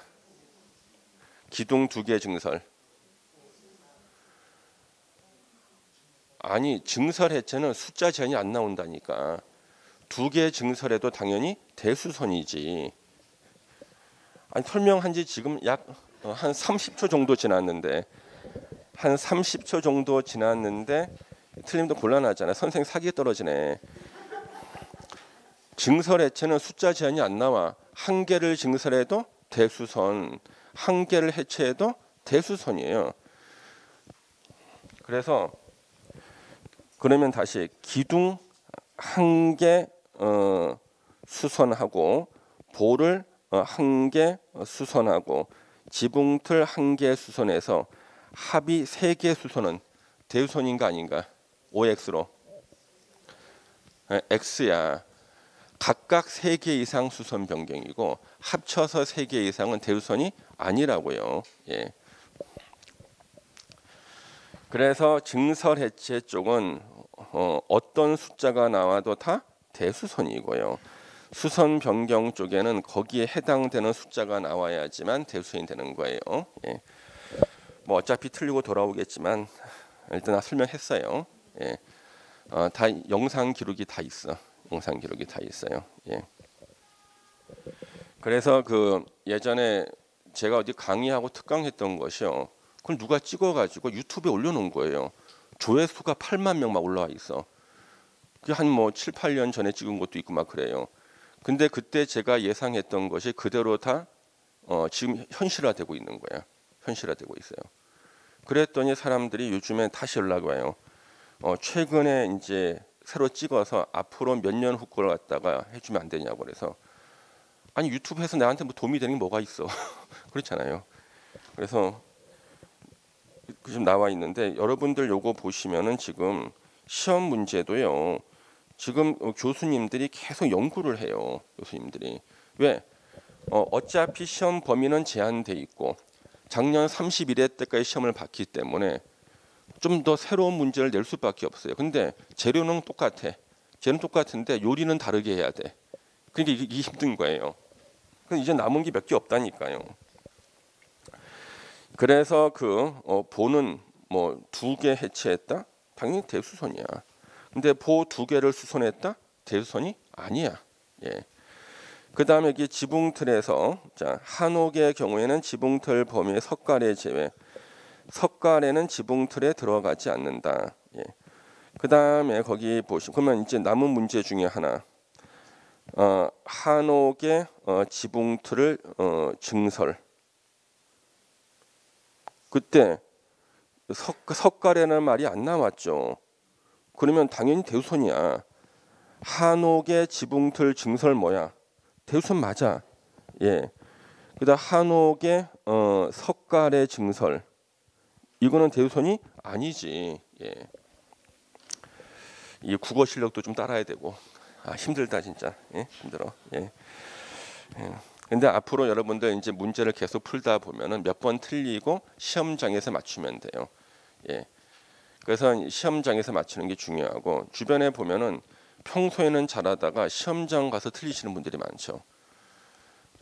기둥 2개 증설. 아니 증설 해체는 숫자 제한이 안 나온다니까. 2개 증설해도 당연히 대수선이지. 아니 설명한 지 지금 약 한 30초 정도 지났는데 한 30초 정도 지났는데 틀림도 곤란하잖아. 선생 사기에 떨어지네. 증설 해체는 숫자 제한이 안 나와. 1개를 증설해도 대수선, 1개를 해체해도 대수선이에요. 그래서 그러면 다시 기둥 1개 수선하고 볼을 1개 수선하고 지붕틀 1개 수선해서 합이 3개 수선은 대수선인가 아닌가? OX로. X야. 각각 3개 이상 수선 변경이고 합쳐서 3개 이상은 대수선이 아니라고요. 예. 그래서 증설 해체 쪽은 어떤 숫자가 나와도 다 대수선이고요. 수선 변경 쪽에는 거기에 해당되는 숫자가 나와야지만 대수선이 되는 거예요. 예. 뭐 어차피 틀리고 돌아오겠지만 일단 설명했어요. 예. 다 영상 기록이 다 있어. 영상 기록이 다 있어요. 예. 그래서 그 예전에 제가 어디 강의하고 특강했던 것이요. 그걸 누가 찍어가지고 유튜브에 올려놓은 거예요. 조회수가 8만 명 막 올라와 있어. 그게 한 뭐 7, 8년 전에 찍은 것도 있고 막 그래요. 근데 그때 제가 예상했던 것이 그대로 다 지금 현실화되고 있는 거야. 현실화되고 있어요. 그랬더니 사람들이 요즘에 다시 연락이 와요. 최근에 이제 새로 찍어서 앞으로 몇 년 후 걸 갖다가 해주면 안 되냐고. 그래서 아니 유튜브에서 나한테 뭐 도움이 되는 게 뭐가 있어. 그렇잖아요. 그래서 지금 나와 있는데 여러분들 요거 보시면은 지금 시험 문제도요. 지금 교수님들이 계속 연구를 해요. 교수님들이. 왜? 어차피 시험 범위는 제한돼 있고 작년 31회 때까지 시험을 봤기 때문에 좀 더 새로운 문제를 낼 수밖에 없어요. 근데 재료는 똑같아. 재료는 똑같은데 요리는 다르게 해야 돼. 그러니까 이게 힘든 거예요. 이제 남은 게 몇 개 없다니까요. 그래서 보는 뭐 2개 해체했다? 당연히 대수선이야. 근데 보 두 개를 수선했다? 대수선이 아니야. 예. 그 다음에 여기 지붕틀에서 자 한옥의 경우에는 지붕틀 범위의 석가래 제외. 석가래는 지붕틀에 들어가지 않는다. 예. 그 다음에 거기 보시면 그러면 이제 남은 문제 중에 하나. 한옥의 지붕틀을 증설. 그때 석가래는 말이 안 나왔죠. 그러면 당연히 대우선이야. 한옥의 지붕틀 증설 뭐야? 대우선 맞아. 예. 그다음 한옥의 석가래 증설. 이거는 대우선이 아니지. 예. 이 국어 실력도 좀 따라야 되고. 힘들다 진짜. 예? 힘들어. 예. 예. 근데 앞으로 여러분들 이제 문제를 계속 풀다 보면은 몇 번 틀리고 시험장에서 맞추면 돼요. 예. 그래서 시험장에서 맞추는 게 중요하고 주변에 보면은 평소에는 잘하다가 시험장 가서 틀리시는 분들이 많죠.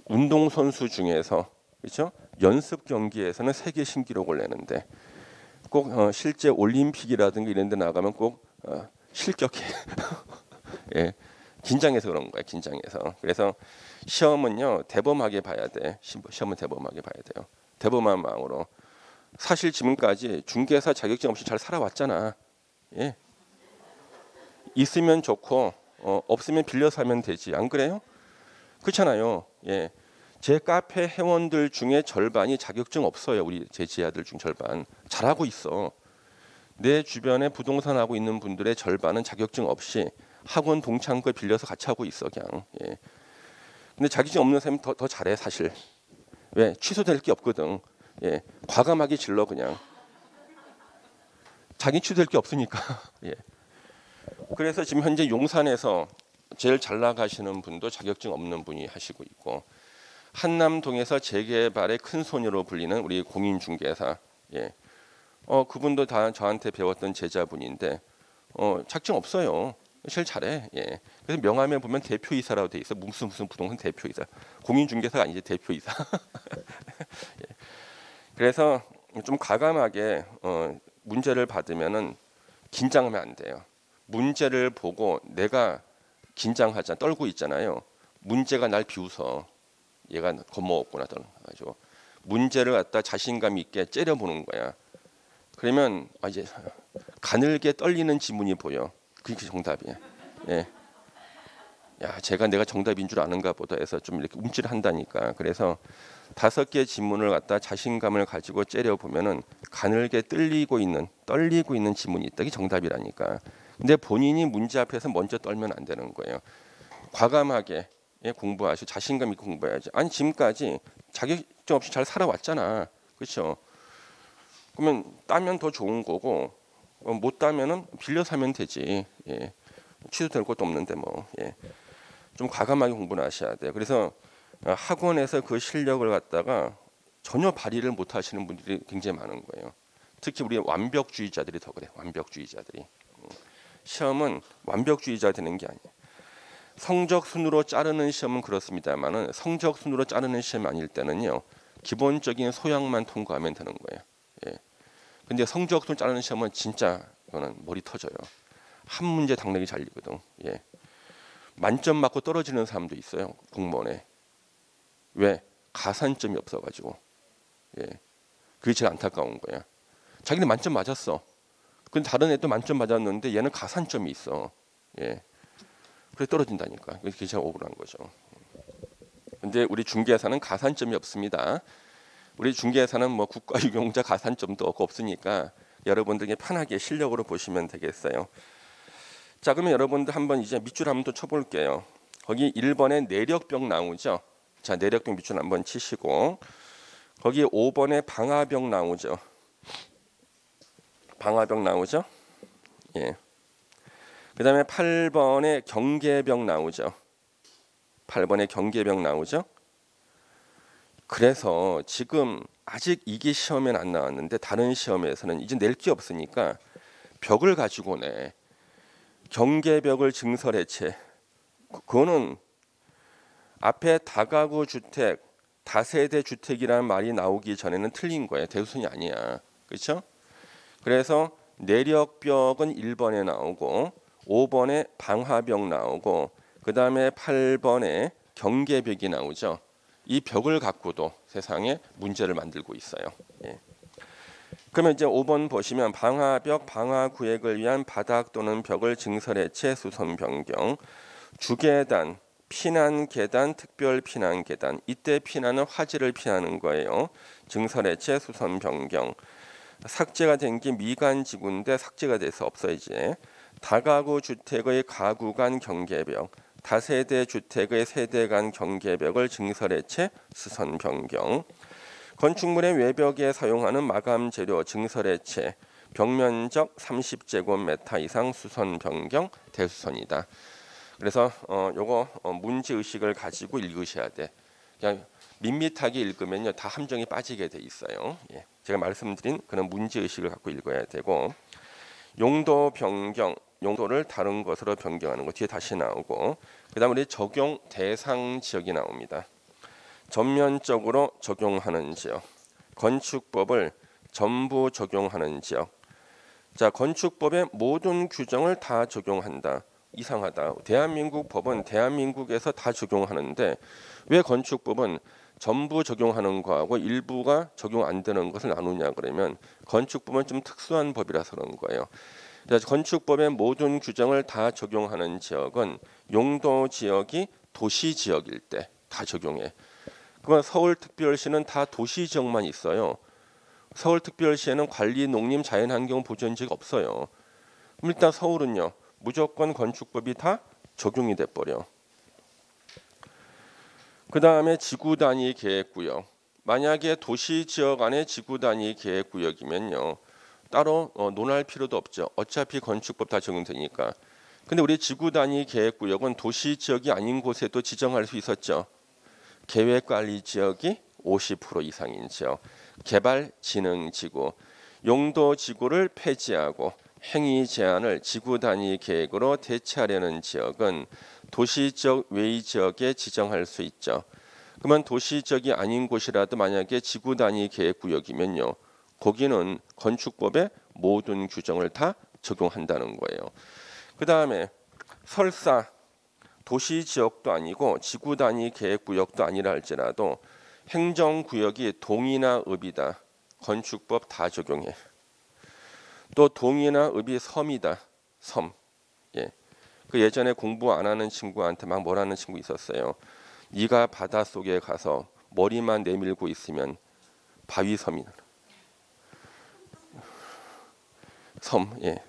운동 선수 중에서 그렇죠? 연습 경기에서는 세계 신기록을 내는데 꼭 실제 올림픽이라든가 이런 데 나가면 꼭 실격해. 예. 긴장해서 그런 거야. 긴장해서. 그래서 시험은요. 대범하게 봐야 돼. 시험은 대범하게 봐야 돼요. 대범한 마음으로. 사실 지금까지 중개사 자격증 없이 잘 살아왔잖아. 예. 있으면 좋고 없으면 빌려서 하면 되지. 안 그래요? 그렇잖아요. 예. 제 카페 회원들 중에 절반이 자격증 없어요. 우리 제 지하들 중 절반. 잘하고 있어. 내 주변에 부동산 하고 있는 분들의 절반은 자격증 없이 학원 동창회 빌려서 같이 하고 있어 그냥. 예. 근데 자격증 없는 사람이 더 잘해 사실. 왜? 취소될 게 없거든. 예. 과감하게 질러 그냥. 자기 취소될 게 없으니까. 예. 그래서 지금 현재 용산에서 제일 잘 나가시는 분도 자격증 없는 분이 하시고 있고 한남동에서 재개발의 큰 소녀로 불리는 우리 공인중개사. 예. 그분도 다 저한테 배웠던 제자분인데 자격증 없어요. 제일 잘해. 예. 그래서 명함에 보면 대표이사라고 돼 있어. 무슨 부동산 대표이사. 공인중개사가 아니지 대표이사. 예. 그래서 좀 과감하게 문제를 받으면은 긴장하면 안 돼요. 문제를 보고 내가 긴장하자 떨고 있잖아요. 문제가 날 비웃어. 얘가 겁먹었구나 가지고 문제를 갖다 자신감 있게 째려보는 거야. 그러면 이제 가늘게 떨리는 지문이 보여. 그게 정답이야. 예. 야, 내가 정답인 줄 아는가 보다 해서 좀 이렇게 움찔한다니까. 그래서 5개 지문을 갖다 자신감을 가지고 째려 보면은 가늘게 떨리고 있는 지문이 있다. 이게 정답이라니까. 근데 본인이 문제 앞에서 먼저 떨면 안 되는 거예요. 과감하게 공부하시고 자신감 있게 공부해야지. 아니 지금까지 자격증 없이 잘 살아왔잖아. 그렇죠? 그러면 따면 더 좋은 거고 못 따면은 빌려서 하면 되지. 예. 취소될 것도 없는데 뭐. 예. 좀 과감하게 공부를 하셔야 돼요. 그래서 학원에서 그 실력을 갖다가 전혀 발휘를 못 하시는 분들이 굉장히 많은 거예요. 특히 우리 완벽주의자들이 더 그래. 완벽주의자들이. 시험은 완벽주의자 되는 게 아니에요. 성적 순으로 자르는 시험은 그렇습니다만은 성적 순으로 자르는 시험 아닐 때는요. 기본적인 소양만 통과하면 되는 거예요. 예. 근데 성적 순으로 자르는 시험은 진짜 이거는 머리 터져요. 한 문제 당내기 잘리거든. 예. 만점 맞고 떨어지는 사람도 있어요. 공무원에. 왜? 가산점이 없어가지고. 예. 그게 제일 안타까운 거야. 자기는 만점 맞았어. 근데 다른 애도 만점 맞았는데 얘는 가산점이 있어. 예. 그래 떨어진다니까. 그게 제일 억울한 거죠. 근데 우리 중개사는 가산점이 없습니다. 우리 중개사는 뭐 국가유공자 가산점도 없으니까 여러분들께 편하게 실력으로 보시면 되겠어요. 자, 그러면 여러분들 한번 이제 밑줄 한번 또 쳐볼게요. 거기 1번에 내력병 나오죠. 자, 내력병 밑줄 한번 치시고 거기 5번에 방화병 나오죠. 방화병 나오죠. 예. 그 다음에 8번에 경계병 나오죠. 8번에 경계병 나오죠. 그래서 지금 아직 이게 시험엔 안 나왔는데 다른 시험에서는 이제 낼 게 없으니까 벽을 가지고 내. 경계벽을 증설해체. 그거는 앞에 다가구 주택, 다세대 주택이라는 말이 나오기 전에는 틀린 거예요. 대우선이 아니야. 그렇죠? 그래서 내력벽은 1번에 나오고 5번에 방화벽 나오고 그 다음에 8번에 경계벽이 나오죠. 이 벽을 갖고도 세상에 문제를 만들고 있어요. 예. 그러면 이제 5번 보시면 방화벽, 방화구획을 위한 바닥 또는 벽을 증설해체 수선 변경, 주계단, 피난계단, 특별피난계단. 이때 피난은 화재를 피하는 거예요. 증설해체 수선 변경. 삭제가 된 게 미간지구인데 삭제가 돼서 없어야지. 다가구 주택의 가구 간 경계벽, 다세대 주택의 세대 간 경계벽을 증설해체 수선 변경. 건축물의 외벽에 사용하는 마감 재료 증설해체, 벽면적 30제곱미터 이상 수선 변경 대수선이다. 그래서 요거 문제 의식을 가지고 읽으셔야 돼. 그냥 밋밋하게 읽으면요 다 함정이 빠지게 돼 있어요. 예. 제가 말씀드린 그런 문제 의식을 갖고 읽어야 되고, 용도 변경, 용도를 다른 것으로 변경하는 거 뒤에 다시 나오고, 그다음 우리 적용 대상 지역이 나옵니다. 전면적으로 적용하는 지역, 건축법을 전부 적용하는 지역. 자, 건축법의 모든 규정을 다 적용한다. 이상하다. 대한민국 법은 대한민국에서 다 적용하는데 왜 건축법은 전부 적용하는 거하고 일부가 적용 안 되는 것을 나누냐 그러면, 건축법은 좀 특수한 법이라서 그런 거예요. 그래서 건축법의 모든 규정을 다 적용하는 지역은 용도 지역이 도시 지역일 때 다 적용해. 그건 서울특별시는 다 도시 지역만 있어요. 서울특별시에는 관리, 농림, 자연환경 보전지가 없어요. 그럼 일단 서울은요 무조건 건축법이 다 적용이 돼 버려. 그 다음에 지구단위 계획구역. 만약에 도시지역 안에 지구단위 계획구역이면요 따로 논할 필요도 없죠. 어차피 건축법 다 적용되니까. 근데 우리 지구단위 계획구역은 도시지역이 아닌 곳에도 지정할 수 있었죠. 계획관리지역이 50% 이상인 지역, 개발진흥지구, 용도지구를 폐지하고 행위 제한을 지구단위 계획으로 대체하려는 지역은 도시지역 외의 지역에 지정할 수 있죠. 그러면 도시지역이 아닌 곳이라도 만약에 지구단위 계획구역이면요 거기는 건축법의 모든 규정을 다 적용한다는 거예요. 그 다음에 설사 도시지역도 아니고 지구단위 계획구역도 아니라 할지라도 행정구역이 동이나 읍이다. 건축법 다 적용해. 또 동이나 읍이 섬이다. 섬. 예. 그 예전에 공부 안 하는 친구한테 막 뭐라는 친구 있었어요. 네가 바닷속에 가서 머리만 내밀고 있으면 바위섬이 섬. 예.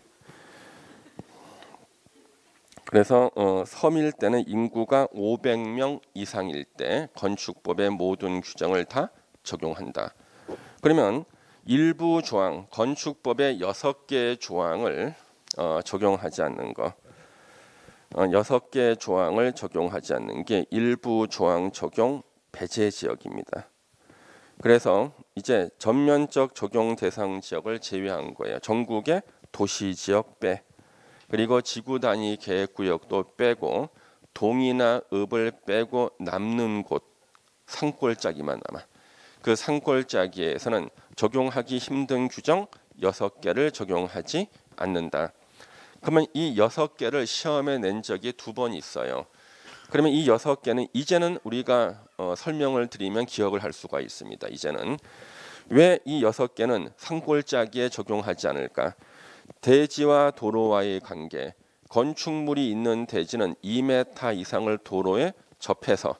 그래서 섬일 때는 인구가 500명 이상일 때 건축법의 모든 규정을 다 적용한다. 그러면 일부 조항, 건축법의 6개의 조항을 적용하지 않는 거, 6개의 조항을 적용하지 않는 게 일부 조항 적용 배제 지역입니다. 그래서 이제 전면적 적용 대상 지역을 제외한 거예요. 전국의 도시 지역 빼, 그리고 지구 단위 계획구역도 빼고 동이나 읍을 빼고 남는 곳 산골짜기만 남아. 그 산골짜기에서는 적용하기 힘든 규정 6개를 적용하지 않는다. 그러면 이 6개를 시험에 낸 적이 2번 있어요. 그러면 이 6개는 이제는 우리가 설명을 드리면 기억을 할 수가 있습니다. 이제는 왜 이 6개는 산골짜기에 적용하지 않을까? 대지와 도로와의 관계. 건축물이 있는 대지는 2m 이상을 도로에 접해서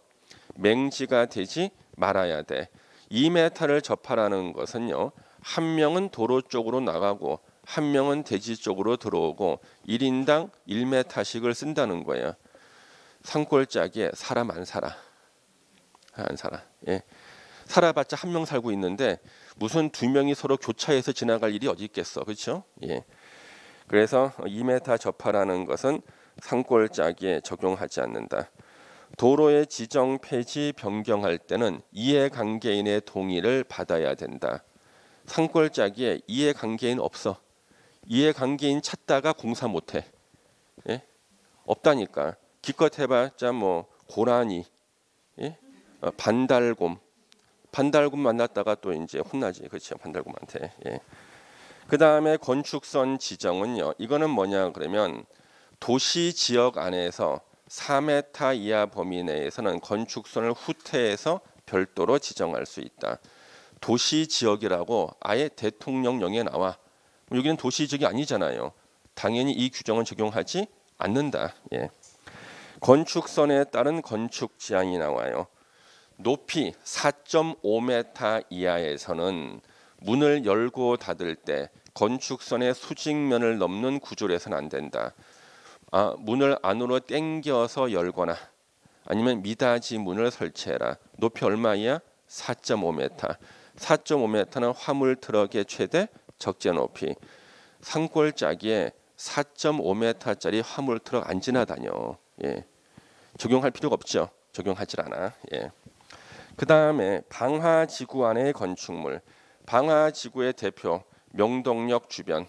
맹지가 되지 말아야 돼. 2m를 접하라는 것은요. 한 명은 도로 쪽으로 나가고 한 명은 대지 쪽으로 들어오고 1인당 1m씩을 쓴다는 거예요. 산골짜기에 사람 안 살아. 안 살아. 예. 살아봤자 한 명 살고 있는데 무슨 2명이 서로 교차해서 지나갈 일이 어디 있겠어. 그렇죠? 예. 그래서 2m 접하라는 것은 산골짜기에 적용하지 않는다. 도로의 지정 폐지 변경할 때는 이해관계인의 동의를 받아야 된다. 산골짜기에 이해관계인 없어. 이해관계인 찾다가 공사 못해. 예? 없다니까. 기껏 해봤자 뭐 고라니, 예? 반달곰 만났다가 또 이제 혼나지. 그렇죠? 반달곰한테. 예. 그 다음에 건축선 지정은요. 이거는 뭐냐 그러면 도시 지역 안에서 4m 이하 범위 내에서는 건축선을 후퇴해서 별도로 지정할 수 있다. 도시 지역이라고 아예 대통령령에 나와. 여기는 도시 지역이 아니잖아요. 당연히 이 규정은 적용하지 않는다. 예. 건축선에 따른 건축 제한이 나와요. 높이 4.5m 이하에서는 문을 열고 닫을 때 건축선의 수직면을 넘는 구조를 해서는 안 된다. 문을 안으로 당겨서 열거나 아니면 미닫이 문을 설치해라. 높이 얼마야? 4.5m. 4.5m는 화물 트럭의 최대 적재 높이. 산골짜기에 4.5m짜리 화물 트럭 안 지나다녀. 예. 적용할 필요가 없죠. 적용하질 않아. 예. 그 다음에 방화지구 안의 건축물. 방화지구의 대표 명동역 주변,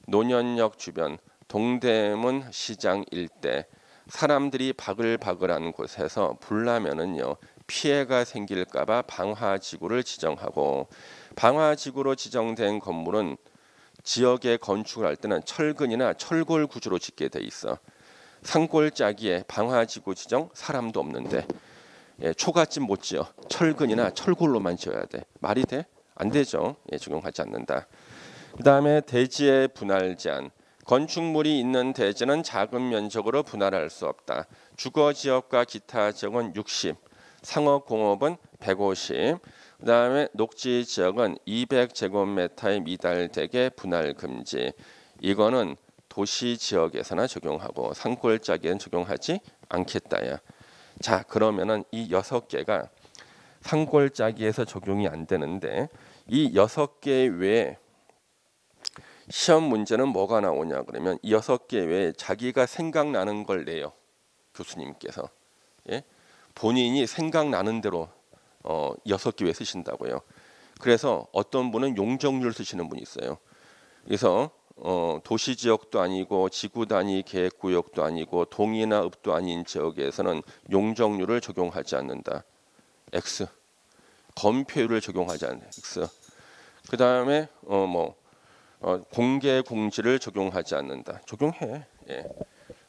논현역 주변, 동대문 시장 일대 사람들이 바글바글한 곳에서 불나면은요 피해가 생길까봐 방화지구를 지정하고, 방화지구로 지정된 건물은 지역에 건축을 할 때는 철근이나 철골 구조로 짓게 돼 있어. 산골짜기에 방화지구 지정 사람도 없는데 초가집 못 지어. 철근이나 철골로만 지어야 돼. 말이 돼? 안 되죠. 적용하지 않는다. 그 다음에 대지의 분할 제한. 건축물이 있는 대지는 작은 면적으로 분할할 수 없다. 주거지역과 기타 지역은 60, 상업공업은 150, 그 다음에 녹지지역은 200제곱미터에 미달되게 분할 금지. 이거는 도시지역에서나 적용하고 산골짜기엔 적용하지 않겠다야. 자, 그러면은 이 6개가 산골짜기에서 적용이 안 되는데, 이 6개 외에 시험 문제는 뭐가 나오냐 그러면 이 6개 외에 자기가 생각나는 걸 내요. 교수님께서. 예? 본인이 생각나는 대로 6개 외에 쓰신다고요. 그래서 어떤 분은 용적률 쓰시는 분이 있어요. 그래서 도시지역도 아니고 지구 단위 계획구역도 아니고 동이나 읍도 아닌 지역에서는 용적률을 적용하지 않는다. X. 건폐율을 적용하지 않는 X. 그 다음에 공개 공지를 적용하지 않는다. 적용해. 예.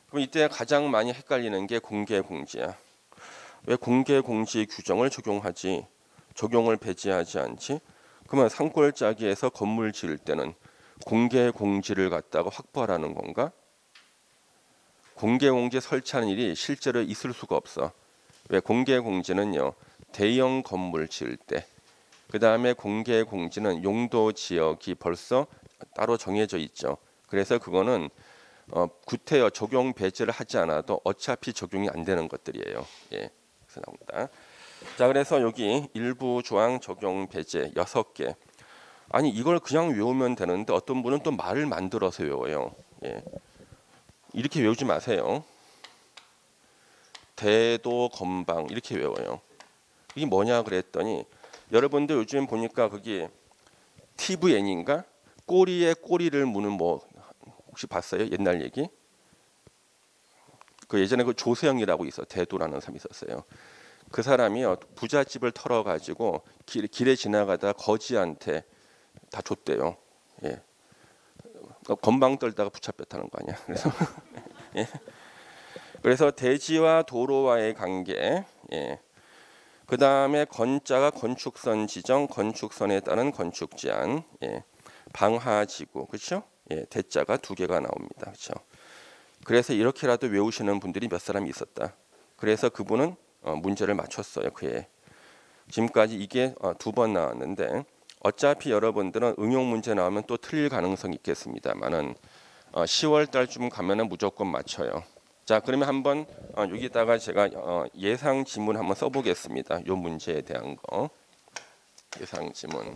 그럼 이때 가장 많이 헷갈리는 게 공개 공지야. 왜 공개 공지 규정을 적용하지? 적용을 배제하지 않지? 그러면 산골짜기에서 건물 지을 때는 공개 공지를 갖다가 확보하라는 건가? 공개 공지 설치하는 일이 실제로 있을 수가 없어. 왜? 공개 공지는요 대형 건물 지을 때, 그 다음에 공개 공지는 용도 지역이 벌써 따로 정해져 있죠. 그래서 그거는 구태여 적용 배제를 하지 않아도 어차피 적용이 안 되는 것들이에요. 예, 그래서 나옵니다. 자, 그래서 여기 일부 조항 적용 배제 6개. 아니 이걸 그냥 외우면 되는데 어떤 분은 또 말을 만들어서 외워요. 예. 이렇게 외우지 마세요. 대도 건방 이렇게 외워요. 이게 뭐냐 그랬더니 여러분들 요즘 보니까 거기 TVN인가 꼬리에 꼬리를 무는 뭐 혹시 봤어요? 옛날 얘기? 그 예전에 그 조세영이라고 있어. 대도라는 사람이 있었어요. 그 사람이요 부잣집을 털어가지고 길에 지나가다 거지한테 다 줬대요. 예. 건방 떨다가 붙잡혔다는 거 아니야. 그래서 예. 그래서 대지와 도로와의 관계. 예. 그 다음에 건자가 건축선 지정, 건축선에 따른 건축 제한, 예. 방화지구, 그렇죠? 예. 대자가 2개가 나옵니다, 그렇죠? 그래서 이렇게라도 외우시는 분들이 몇 사람이 있었다. 그래서 그분은 문제를 맞췄어요, 그에. 지금까지 이게 2번 나왔는데 어차피 여러분들은 응용 문제 나오면 또 틀릴 가능성이 있겠습니다만은 10월 달쯤 가면은 무조건 맞춰요. 자, 그러면 한번 여기다가 제가 예상 지문 한번 써보겠습니다. 요 문제에 대한 거. 예상 지문.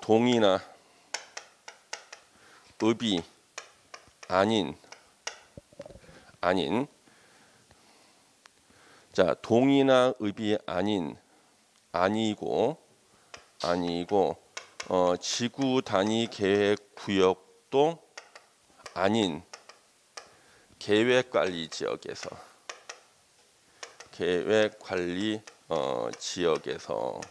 동이나 읍이 아닌 자, 동이나 읍이 아니고 지구 단위 계획 구역도 아닌 계획 관리 지역에서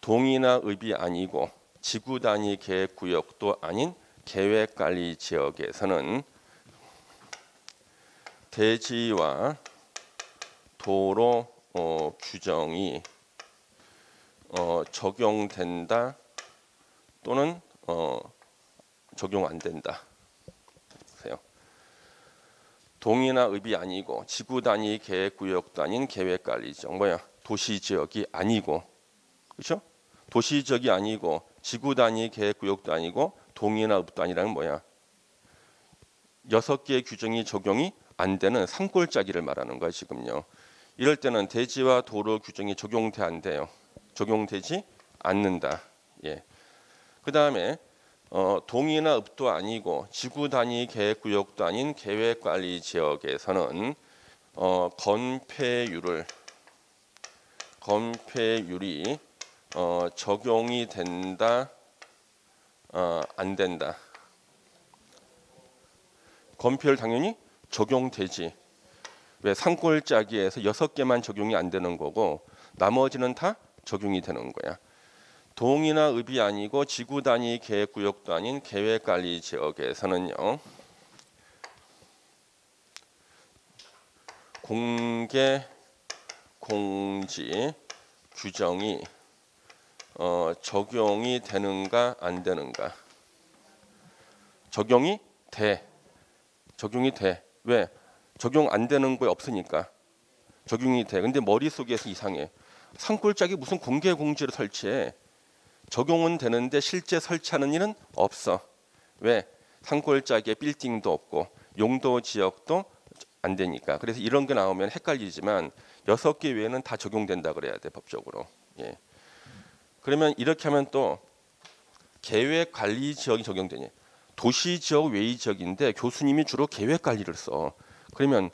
동이나 읍이 아니고 지구 단위 계획 구역도 아닌 계획 관리 지역에서는 대지와 도로 규정이 적용된다 또는 적용 안 된다. 보세요. 동이나 읍이 아니고 지구 단위 계획 구역도 아닌 계획 관리 지역 뭐야? 도시 지역이 아니고 그렇죠? 도시 지역이 아니고 지구 단위 계획 구역도 아니고 동이나 읍도 아니라는 뭐야? 6개의 규정이 적용이 안 되는 산골짜기를 말하는 거야 지금요. 이럴 때는 대지와 도로 규정이 적용돼 안 돼요? 적용되지 않는다. 예. 그 다음에 동이나 읍도 아니고 지구 단위 계획 구역도 아닌 계획 관리 지역에서는 건폐율이 적용이 된다, 안 된다. 건폐율 당연히 적용되지. 왜? 산골짜기에서 6개만 적용이 안 되는 거고 나머지는 다 적용이 되는 거야. 동이나 읍이 아니고 지구 단위 계획 구역도 아닌 계획 관리 지역에서는요. 공개 공지 규정이 적용이 되는가 안 되는가? 적용이 돼. 적용이 돼. 왜? 적용 안 되는 거에 없으니까 적용이 돼. 근데 머릿속에서 이상해. 산골짜기 무슨 공개 공지를 설치해. 적용은 되는데 실제 설치하는 일은 없어. 왜? 산골짜기에 빌딩도 없고 용도 지역도 안 되니까. 그래서 이런 게 나오면 헷갈리지만 6개 외에는 다 적용된다 그래야 돼 법적으로. 예. 그러면 이렇게 하면 또 계획 관리 지역이 적용되니 도시 지역 외의 지역인데 교수님이 주로 계획 관리를 써. 그러면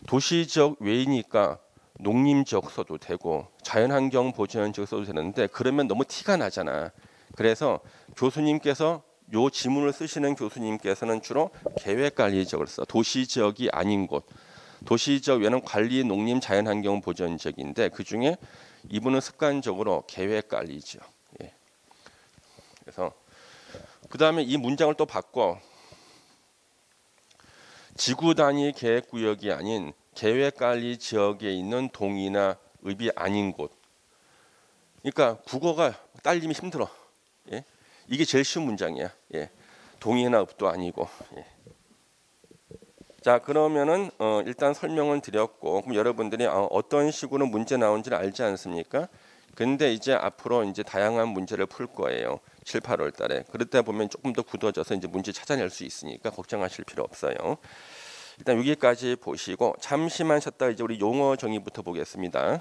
도시 지역 외이니까 농림 지역 써도 되고 자연환경 보전 지역 써도 되는데 그러면 너무 티가 나잖아. 그래서 교수님께서 요 지문을 쓰시는 교수님께서는 주로 계획 관리 지역을 써. 도시 지역이 아닌 곳. 도시 지역 외에는 관리 농림 자연환경 보전 지역인데 그 중에 이분은 습관적으로 계획 관리 지역. 예. 그래서 그 다음에 이 문장을 또 바꿔. 지구 단위 계획 구역이 아닌 계획 관리 지역에 있는 동이나 읍이 아닌 곳. 그러니까 국어가 딸리면 힘들어. 예? 이게 제일 쉬운 문장이야. 예. 동이나 읍도 아니고. 예. 자 그러면은 일단 설명은 드렸고 그럼 여러분들이 어떤 식으로 문제 나온지를 알지 않습니까? 근데 이제 앞으로 이제 다양한 문제를 풀 거예요. 7, 8월 달에. 그럴 때 보면 조금 더 굳어져서 이제 문제 찾아낼 수 있으니까 걱정하실 필요 없어요. 일단 여기까지 보시고 잠시만 쉬었다가 이제 우리 용어 정의부터 보겠습니다.